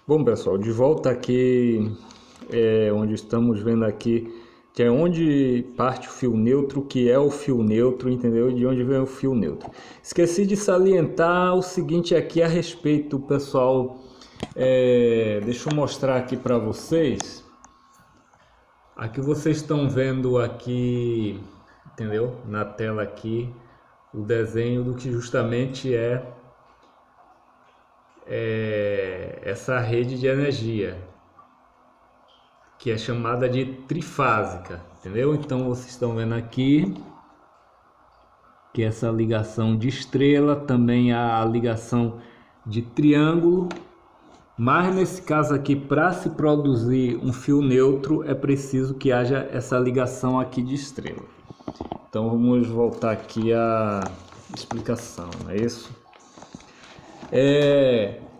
Bom, pessoal, de volta aqui, onde estamos vendo aqui, que é onde parte o fio neutro, que é o fio neutro, entendeu? De onde vem o fio neutro. Esqueci de salientar o seguinte aqui a respeito, pessoal. Deixa eu mostrar aqui para vocês. Aqui vocês estão vendo aqui, entendeu? Na tela aqui, o desenho do que justamente é essa rede de energia, que é chamada de trifásica, entendeu? Então vocês estão vendo aqui que essa ligação de estrela também há a ligação de triângulo, mas nesse caso aqui, para se produzir um fio neutro, é preciso que haja essa ligação aqui de estrela. Então vamos voltar aqui à explicação, não é isso?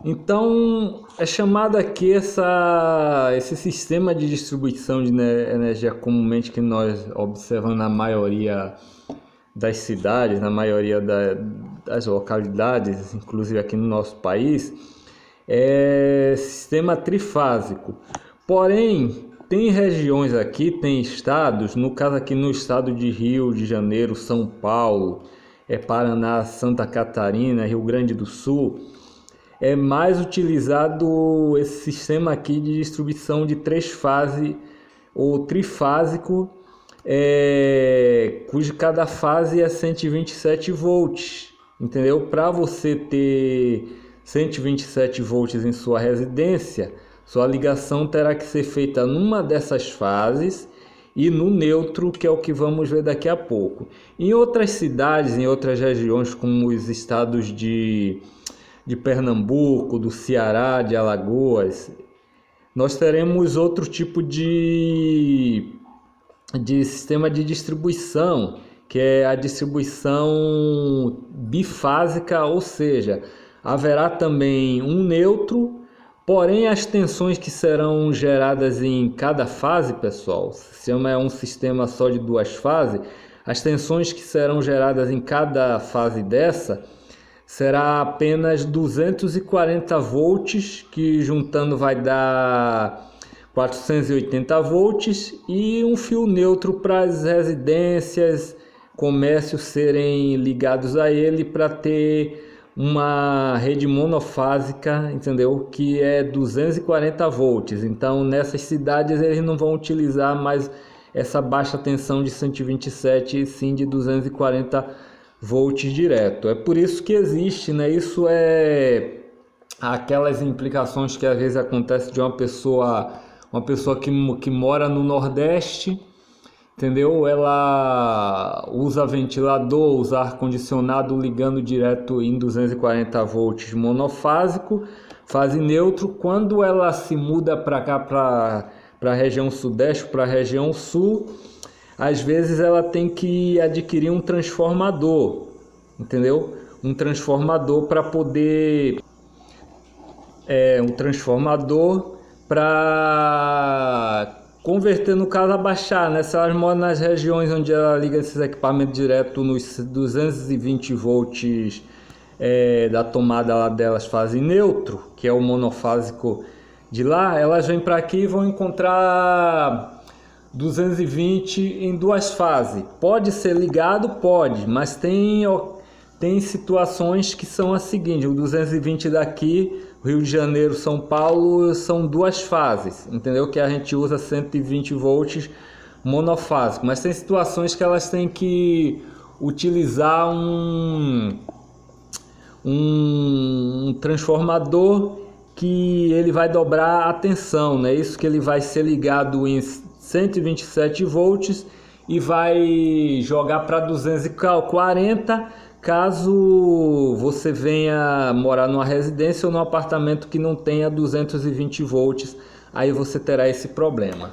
Então é chamado aqui esse sistema de distribuição de energia comumente que nós observamos na maioria das cidades, na maioria das localidades, inclusive aqui no nosso país, é sistema trifásico. Porém, tem regiões aqui, tem estados, no caso aqui no estado de Rio de Janeiro, São Paulo, Paraná, Santa Catarina, Rio Grande do Sul, é mais utilizado esse sistema aqui de distribuição de três fases ou trifásico, cuja cada fase é 127 volts, entendeu? Para você ter 127 volts em sua residência, sua ligação terá que ser feita numa dessas fases e no neutro, que é o que vamos ver daqui a pouco. Em outras cidades, em outras regiões, como os estados de Pernambuco, do Ceará, de Alagoas, nós teremos outro tipo de sistema de distribuição, que é a distribuição bifásica, ou seja, haverá também um neutro, porém as tensões que serão geradas em cada fase, pessoal, se é um sistema só de duas fases, as tensões que serão geradas em cada fase dessa será apenas 240 volts, que juntando vai dar 480 volts, e um fio neutro para as residências, comércios serem ligados a ele para ter uma rede monofásica, entendeu? Que é 240 volts. Então, nessas cidades eles não vão utilizar mais essa baixa tensão de 127 e sim de 240 volts direto. É por isso que existe, né? Isso é aquelas implicações que às vezes acontece de uma pessoa que mora no Nordeste, entendeu? Ela usa ventilador, usa ar-condicionado ligando direto em 240 volts monofásico, fase neutro. Quando ela se muda para cá, para a região sudeste, para a região sul, às vezes ela tem que adquirir um transformador, entendeu? Um transformador para poder um transformador para converter, no caso, abaixar, né? Se elas moram nas regiões onde ela liga esses equipamentos direto nos 220 volts da tomada lá delas, fase neutro, que é o monofásico de lá, elas vêm para aqui e vão encontrar 220 em duas fases. Pode ser ligado? Pode, mas tem situações que são as seguintes: o 220 daqui, Rio de Janeiro, São Paulo, são duas fases, entendeu? Que a gente usa 120 volts monofásico, mas tem situações que elas têm que utilizar um transformador que ele vai dobrar a tensão, né? Isso que ele vai ser ligado em 127 volts e vai jogar para 240 caso você venha morar numa residência ou num apartamento que não tenha 220 volts, aí você terá esse problema.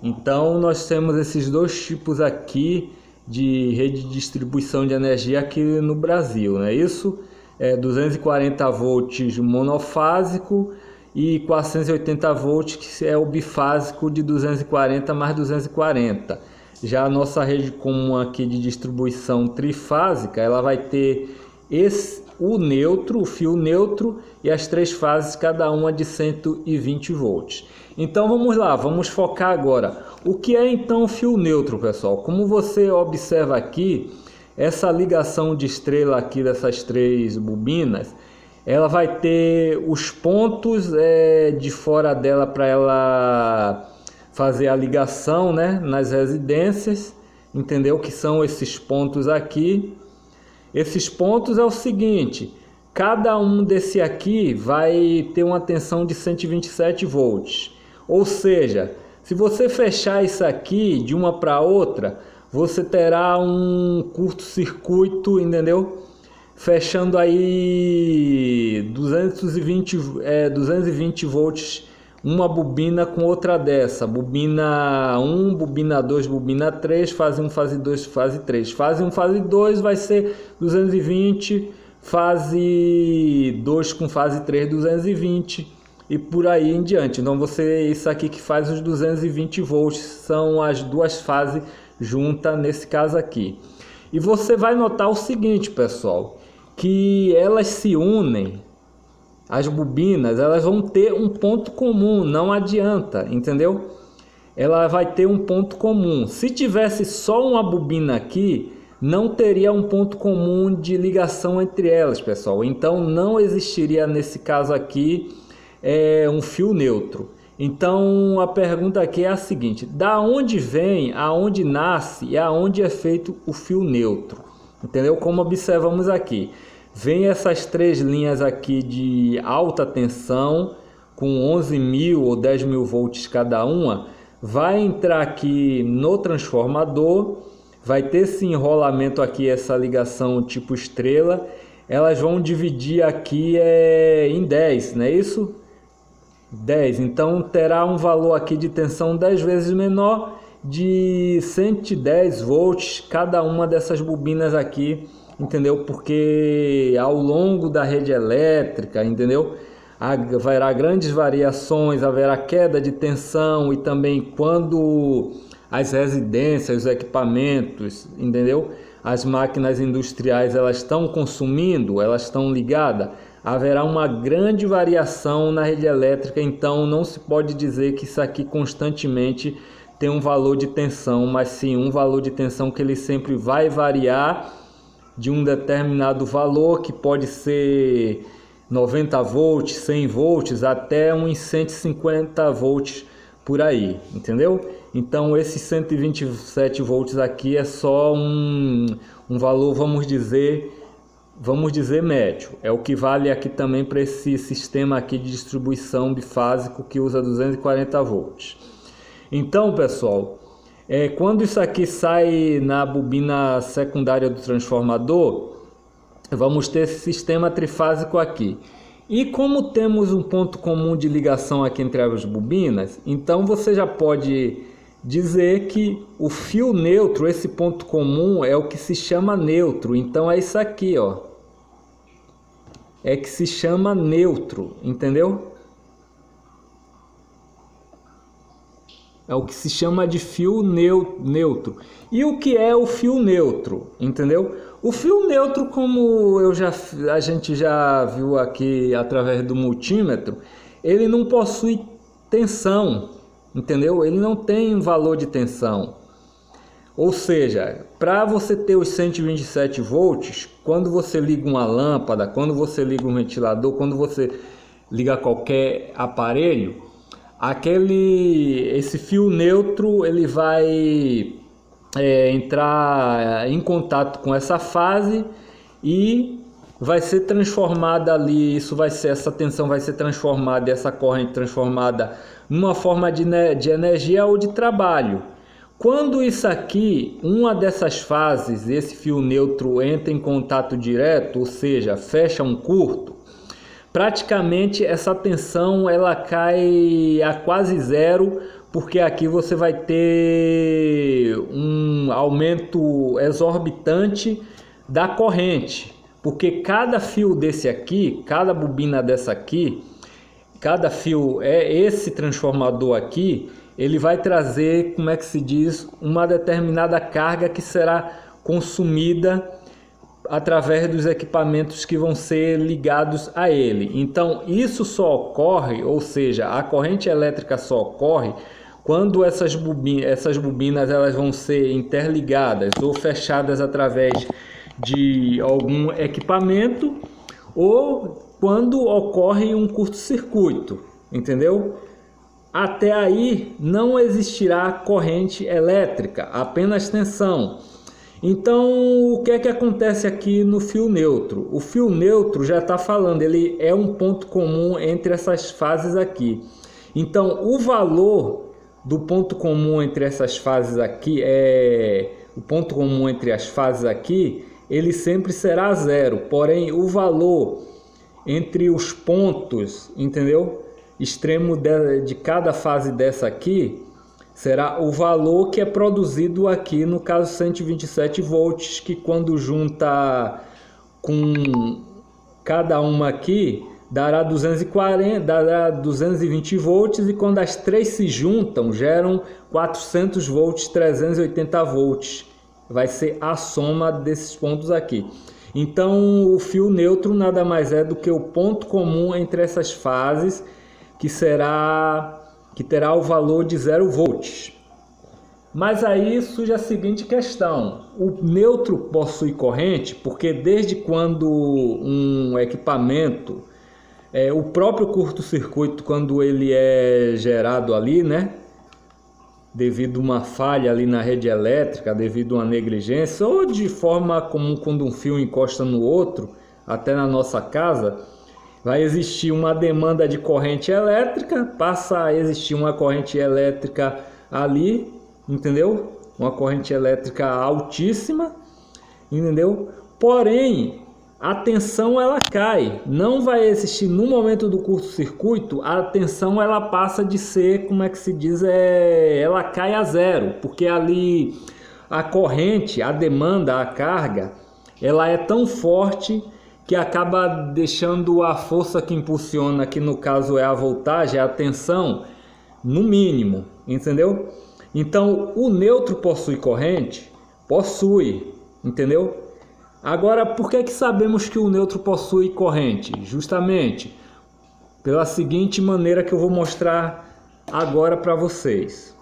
Então nós temos esses dois tipos aqui de rede de distribuição de energia aqui no Brasil, né? Isso é 240 volts monofásico e 480 volts que é o bifásico de 240 mais 240. Já a nossa rede comum aqui de distribuição trifásica, ela vai ter o neutro, o fio neutro e as 3 fases, cada uma de 120 volts. Então vamos lá, vamos focar agora. O que é então o fio neutro, pessoal? Como você observa aqui, essa ligação de estrela aqui dessas 3 bobinas, ela vai ter os pontos de fora dela para ela fazer a ligação, né, nas residências, entendeu? Que são esses pontos aqui. Esses pontos é o seguinte, cada um desse aqui vai ter uma tensão de 127 volts. Ou seja, se você fechar isso aqui de uma para outra, você terá um curto-circuito, entendeu? Fechando aí 220 volts uma bobina com outra dessa. Bobina 1, bobina 2, bobina 3, fase 1, fase 2, fase 3. Fase 1, fase 2 vai ser 220, fase 2 com fase 3, 220 e por aí em diante. Então isso aqui que faz os 220 volts, são as 2 fases juntas nesse caso aqui. E você vai notar o seguinte, pessoal, que elas se unem, as bobinas, elas vão ter um ponto comum, não adianta, entendeu? Ela vai ter um ponto comum. Se tivesse só uma bobina aqui, não teria um ponto comum de ligação entre elas, pessoal. Então não existiria nesse caso aqui um fio neutro. Então a pergunta aqui é a seguinte: da onde vem, aonde nasce e aonde é feito o fio neutro? Entendeu? Como observamos aqui, vem essas 3 linhas aqui de alta tensão com 11.000 ou 10.000 volts cada uma, vai entrar aqui no transformador, vai ter esse enrolamento aqui, essa ligação tipo estrela, elas vão dividir aqui em 10, não é isso? 10, então terá um valor aqui de tensão 10 vezes menor, de 110 volts cada uma dessas bobinas aqui, entendeu? Porque ao longo da rede elétrica, entendeu? Haverá grandes variações, haverá queda de tensão e também quando as residências, os equipamentos, entendeu? As máquinas industriais, elas estão consumindo, elas estão ligadas, haverá uma grande variação na rede elétrica, então não se pode dizer que isso aqui constantemente tem um valor de tensão, mas sim um valor de tensão que ele sempre vai variar de um determinado valor, que pode ser 90 volts, 100 volts, até uns 150 volts por aí, entendeu? Então esses 127 volts aqui é só um valor, vamos dizer médio. É o que vale aqui também para esse sistema aqui de distribuição bifásico que usa 240 volts. Então, pessoal, quando isso aqui sai na bobina secundária do transformador, vamos ter esse sistema trifásico aqui. E como temos um ponto comum de ligação aqui entre as bobinas, então você já pode dizer que o fio neutro, esse ponto comum, é o que se chama neutro. Então é isso aqui, ó. É que se chama neutro, entendeu? É o que se chama de fio neutro. E o que é o fio neutro, entendeu? O fio neutro, como a gente já viu aqui através do multímetro, ele não possui tensão, entendeu? Ele não tem um valor de tensão. Ou seja, para você ter os 127 volts, quando você liga uma lâmpada, quando você liga um ventilador, quando você liga qualquer aparelho, esse fio neutro ele vai entrar em contato com essa fase e vai ser transformada ali, essa tensão vai ser transformada, essa corrente transformada numa forma de energia ou de trabalho. Quando isso aqui, uma dessas fases, esse fio neutro entra em contato direto, ou seja, fecha um curto, praticamente essa tensão ela cai a quase zero, porque aqui você vai ter um aumento exorbitante da corrente, porque cada fio desse aqui, cada bobina dessa aqui, cada fio esse transformador aqui, ele vai trazer, como é que se diz, uma determinada carga que será consumida através dos equipamentos que vão ser ligados a ele. Então isso só ocorre, ou seja, a corrente elétrica só ocorre quando essas bobinas elas vão ser interligadas ou fechadas através de algum equipamento, ou quando ocorre um curto-circuito, entendeu? Até aí não existirá corrente elétrica, apenas tensão. Então, o que é que acontece aqui no fio neutro? O fio neutro já está falando, ele é um ponto comum entre essas fases aqui. Então, o valor do ponto comum entre essas fases aqui, o ponto comum entre as fases aqui, ele sempre será zero. Porém, o valor entre os pontos, entendeu? Extremo de cada fase dessa aqui, será o valor que é produzido aqui, no caso 127 volts, que quando junta com cada uma aqui, dará 240, dará 220 volts, e quando as três se juntam, geram 400 volts, 380 volts. Vai ser a soma desses pontos aqui. Então, o fio neutro nada mais é do que o ponto comum entre essas fases, que terá o valor de 0 volts. Mas aí surge a seguinte questão: o neutro possui corrente? Porque desde quando um equipamento, o próprio curto-circuito, quando ele é gerado ali, né, devido a uma falha ali na rede elétrica, devido a uma negligência, ou de forma comum quando um fio encosta no outro, até na nossa casa, vai existir uma demanda de corrente elétrica, passa a existir uma corrente elétrica ali, entendeu? Uma corrente elétrica altíssima, entendeu? Porém, a tensão ela cai, não vai existir no momento do curto-circuito, a tensão ela passa de ser, como é que se diz, ela cai a zero, porque ali a corrente, a demanda, a carga, ela é tão forte que acaba deixando a força que impulsiona, que no caso é a voltagem, a tensão, no mínimo, entendeu? Então, o neutro possui corrente? Possui, entendeu? Agora, por que sabemos que o neutro possui corrente? Justamente pela seguinte maneira que eu vou mostrar agora para vocês.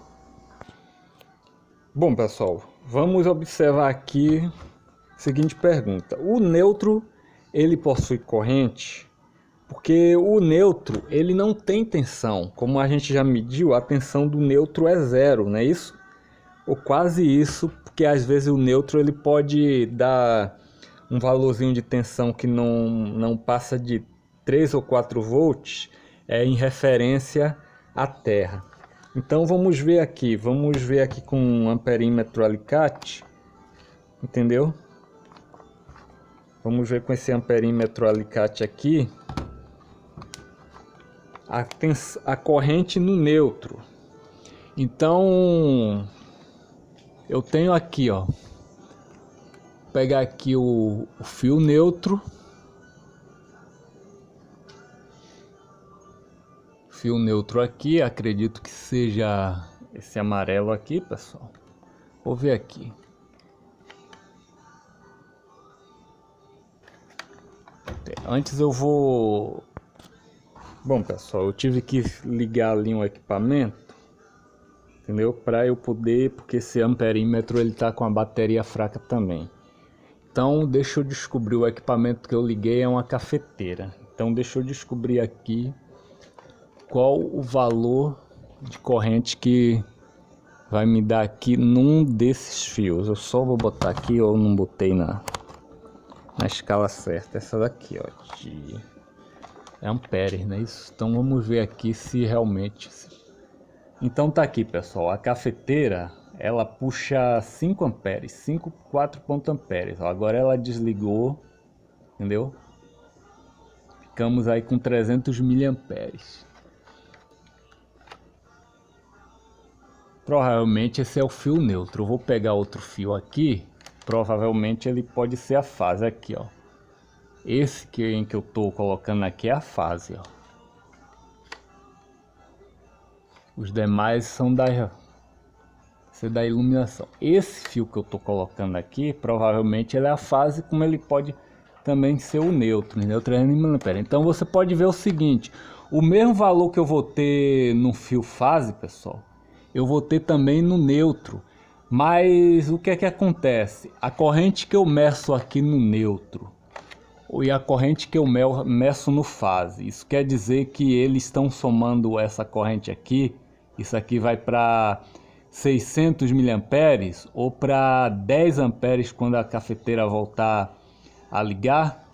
Bom, pessoal, vamos observar aqui a seguinte pergunta: o neutro ele possui corrente? Porque o neutro ele não tem tensão. Como a gente já mediu, a tensão do neutro é zero, não é isso? Ou quase isso, porque às vezes o neutro ele pode dar um valorzinho de tensão que não passa de 3 ou 4 volts, em referência à Terra. Então vamos ver aqui com um amperímetro alicate, entendeu? Vamos ver com esse amperímetro alicate aqui a corrente no neutro. Então eu tenho aqui, ó, vou pegar aqui o fio neutro, aqui, acredito que seja esse amarelo aqui, pessoal. Vou ver aqui. Antes eu vou... Bom, pessoal, eu tive que ligar ali um equipamento, entendeu? Para eu poder, porque esse amperímetro ele tá com a bateria fraca também. Então, deixa eu descobrir o equipamento que eu liguei, é uma cafeteira. Então, deixa eu descobrir aqui qual o valor de corrente que vai me dar aqui num desses fios. Eu só vou botar aqui, eu não botei na escala certa, essa daqui, ó, de amperes, não é isso? Então vamos ver aqui se realmente... Então tá aqui, pessoal, a cafeteira ela puxa 5 amperes, 4 amperes. Agora ela desligou, entendeu? Ficamos aí com 300 miliamperes. Provavelmente esse é o fio neutro. Eu vou pegar outro fio aqui. Provavelmente ele pode ser a fase aqui, ó. Esse em que eu tô colocando aqui é a fase, ó. Os demais são ser da iluminação. Esse fio que eu estou colocando aqui, provavelmente ele é a fase, como ele pode também ser o neutro, né? 300 mA. Então você pode ver o seguinte, o mesmo valor que eu vou ter no fio fase, pessoal, eu vou ter também no neutro. Mas o que é que acontece? A corrente que eu meço aqui no neutro e a corrente que eu meço no fase, isso quer dizer que eles estão somando essa corrente aqui, isso aqui vai para 600 miliamperes ou para 10 amperes quando a cafeteira voltar a ligar?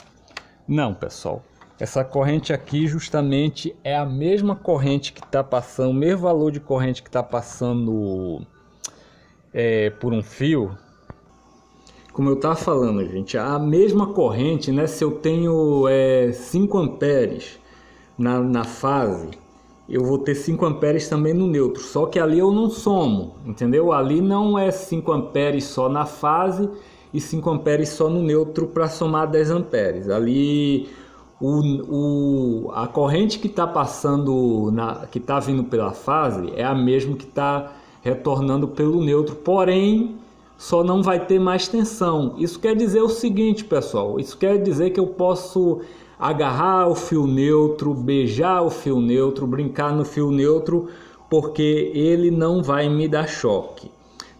Não, pessoal. Essa corrente aqui justamente é a mesma corrente que está passando, o mesmo valor de corrente que está passando por um fio. Como eu estava falando, gente, a mesma corrente, né? Se eu tenho 5 amperes na fase, eu vou ter 5 amperes também no neutro, só que ali eu não somo, entendeu? Ali não é 5 amperes só na fase e 5 amperes só no neutro para somar 10 amperes. Ali a corrente que está passando, que está vindo pela fase, é a mesma que está retornando pelo neutro, porém só não vai ter mais tensão. Isso quer dizer o seguinte, pessoal, isso quer dizer que eu posso agarrar o fio neutro, beijar o fio neutro, brincar no fio neutro, porque ele não vai me dar choque.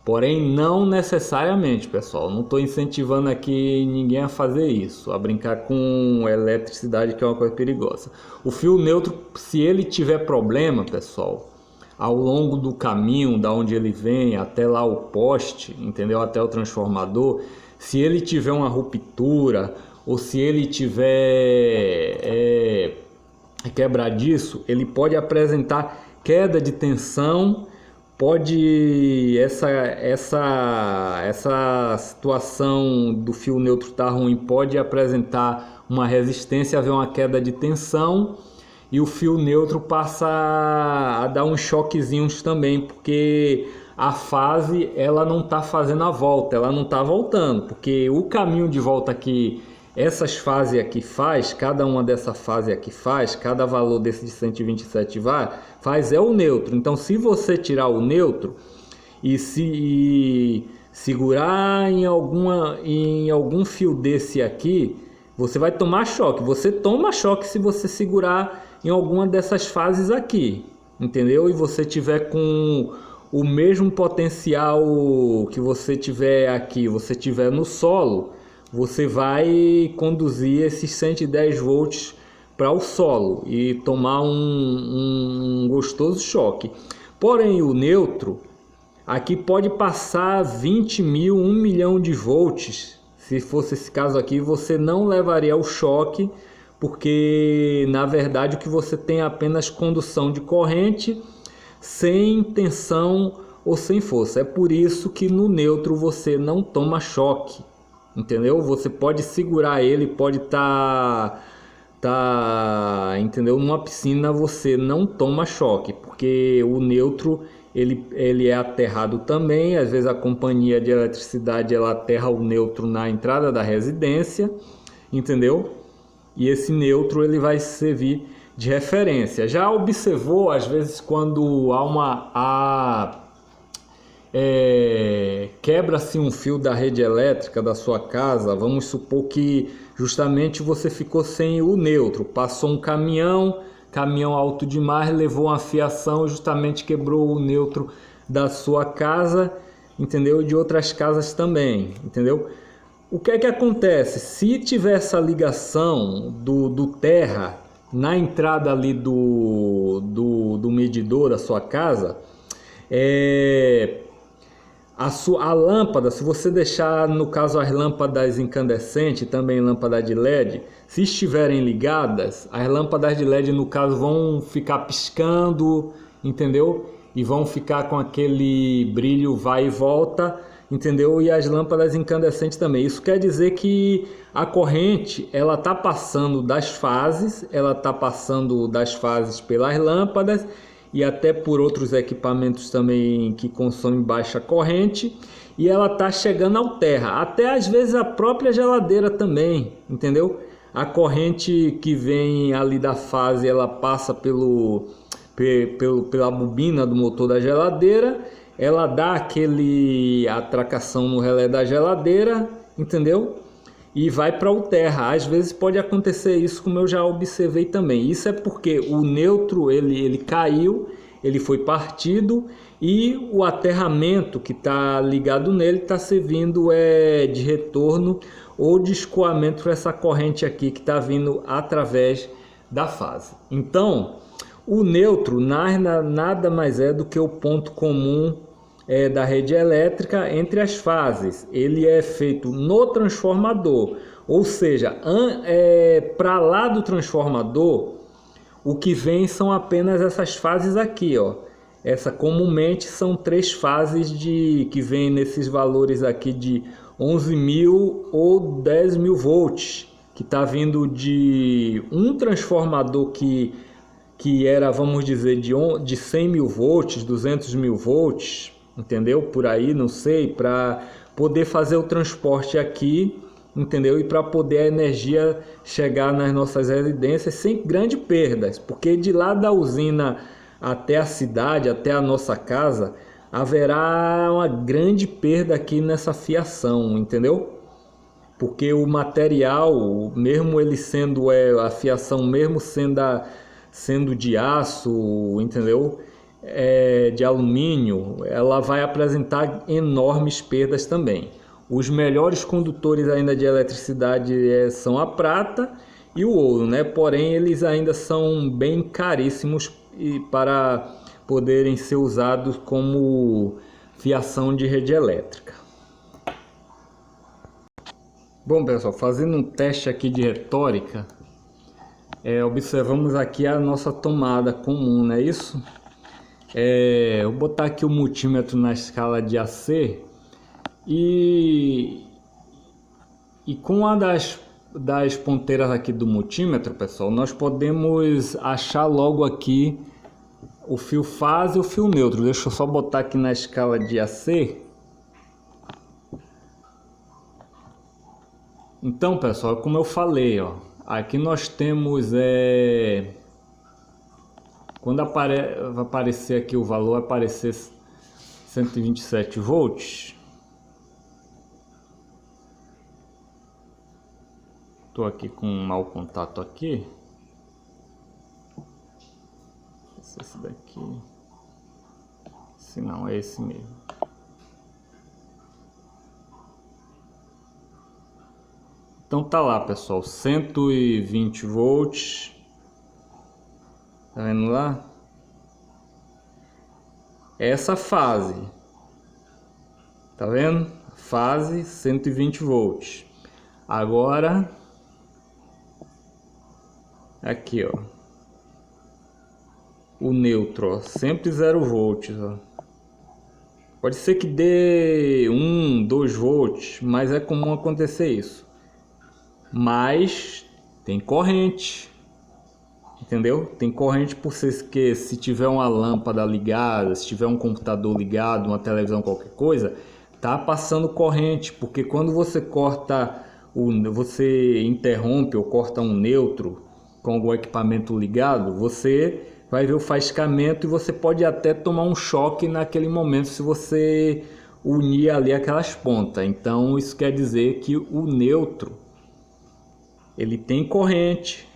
Porém, não necessariamente, pessoal. Não estou incentivando aqui ninguém a fazer isso, a brincar com eletricidade, que é uma coisa perigosa. O fio neutro, se ele tiver problema, pessoal, ao longo do caminho, da onde ele vem até lá o poste, entendeu? Até o transformador, se ele tiver uma ruptura ou se ele tiver quebradiço, ele pode apresentar queda de tensão, pode essa situação do fio neutro estar ruim pode apresentar uma resistência, haver uma queda de tensão, e o fio neutro passa a dar uns choquezinhos também, porque a fase ela não está fazendo a volta, ela não está voltando, porque o caminho de volta que essas fases aqui faz, cada uma dessa fase aqui faz, cada valor desse de 127 faz é o neutro. Então se você tirar o neutro e se segurar em algum fio desse aqui, você vai tomar choque. Você toma choque se você segurar em alguma dessas fases aqui, entendeu? E você tiver com o mesmo potencial que você tiver aqui, você tiver no solo, você vai conduzir esses 110 volts para o solo e tomar um gostoso choque. Porém, o neutro aqui pode passar 20 mil, 1 milhão de volts. Se fosse esse caso aqui, você não levaria o choque, porque na verdade o que você tem é apenas condução de corrente sem tensão ou sem força. É por isso que no neutro você não toma choque, entendeu? Você pode segurar ele, pode entendeu? Numa piscina você não toma choque, porque o neutro ele é aterrado também. Às vezes a companhia de eletricidade ela aterra o neutro na entrada da residência, entendeu? E esse neutro ele vai servir de referência. Já observou, às vezes, quando quebra-se um fio da rede elétrica da sua casa, vamos supor que justamente você ficou sem o neutro, passou um caminhão alto demais, levou uma fiação, justamente quebrou o neutro da sua casa, entendeu? E de outras casas também, entendeu? O que é que acontece? Se tiver essa ligação do terra na entrada ali do medidor da sua casa, a lâmpada, se você deixar, no caso, as lâmpadas incandescentes, também lâmpada de LED, se estiverem ligadas, as lâmpadas de LED, no caso, vão ficar piscando, entendeu? E vão ficar com aquele brilho vai e volta, entendeu? E as lâmpadas incandescentes também. Isso quer dizer que a corrente, ela está passando das fases, pelas lâmpadas e até por outros equipamentos também que consomem baixa corrente, e ela está chegando ao terra, até às vezes a própria geladeira também, entendeu? A corrente que vem ali da fase, ela passa pela bobina do motor da geladeira ela dá aquele atracação no relé da geladeira, entendeu? E vai para o terra. Às vezes pode acontecer isso, como eu já observei também. Isso é porque o neutro ele caiu, ele foi partido e o aterramento que está ligado nele está servindo de retorno ou de escoamento para essa corrente aqui que está vindo através da fase. Então, o neutro nada mais é do que o ponto comum da rede elétrica entre as fases. Ele é feito no transformador, ou seja, para lá do transformador, o que vem são apenas essas fases aqui, ó. Essa comumente são 3 fases que vem nesses valores aqui de 11.000 ou 10.000 volts, que está vindo de um transformador que era, vamos dizer, de 100.000 volts, 200.000 volts, entendeu? Por aí, não sei, para poder fazer o transporte aqui, entendeu? E para poder a energia chegar nas nossas residências sem grandes perdas, porque de lá da usina até a cidade, até a nossa casa, haverá uma grande perda aqui nessa fiação, entendeu? Porque o material, mesmo ele sendo a fiação, mesmo sendo de aço, entendeu? De alumínio, ela vai apresentar enormes perdas também. Os melhores condutores ainda de eletricidade são a prata e o ouro, né? Porém, eles ainda são bem caríssimos para poderem ser usados como fiação de rede elétrica. Bom, pessoal, fazendo um teste aqui de retórica, observamos aqui a nossa tomada comum, não é isso? Eu vou botar aqui o multímetro na escala de AC e com a das ponteiras aqui do multímetro, pessoal, nós podemos achar logo aqui o fio fase e o fio neutro. Deixa eu só botar aqui na escala de AC. Então, pessoal, como eu falei, ó, aqui nós temos quando vai aparecer aqui o valor, vai aparecer 127 volts. Estou aqui com um mau contato aqui. Esse daqui. Se não, é esse mesmo. Então tá lá, pessoal, 120 volts. Tá vendo lá? Essa fase. Tá vendo? Fase 120 volts. Agora aqui, ó. O neutro, ó, sempre 0 volts, ó. Pode ser que dê 1, 2 volts, mas é comum acontecer isso. Mas tem corrente, entendeu? Tem corrente porque se tiver uma lâmpada ligada, se tiver um computador ligado, uma televisão, qualquer coisa, tá passando corrente, porque quando você você interrompe ou corta um neutro com algum equipamento ligado, você vai ver o faiscamento e você pode até tomar um choque naquele momento se você unir ali aquelas pontas. Então isso quer dizer que o neutro ele tem corrente,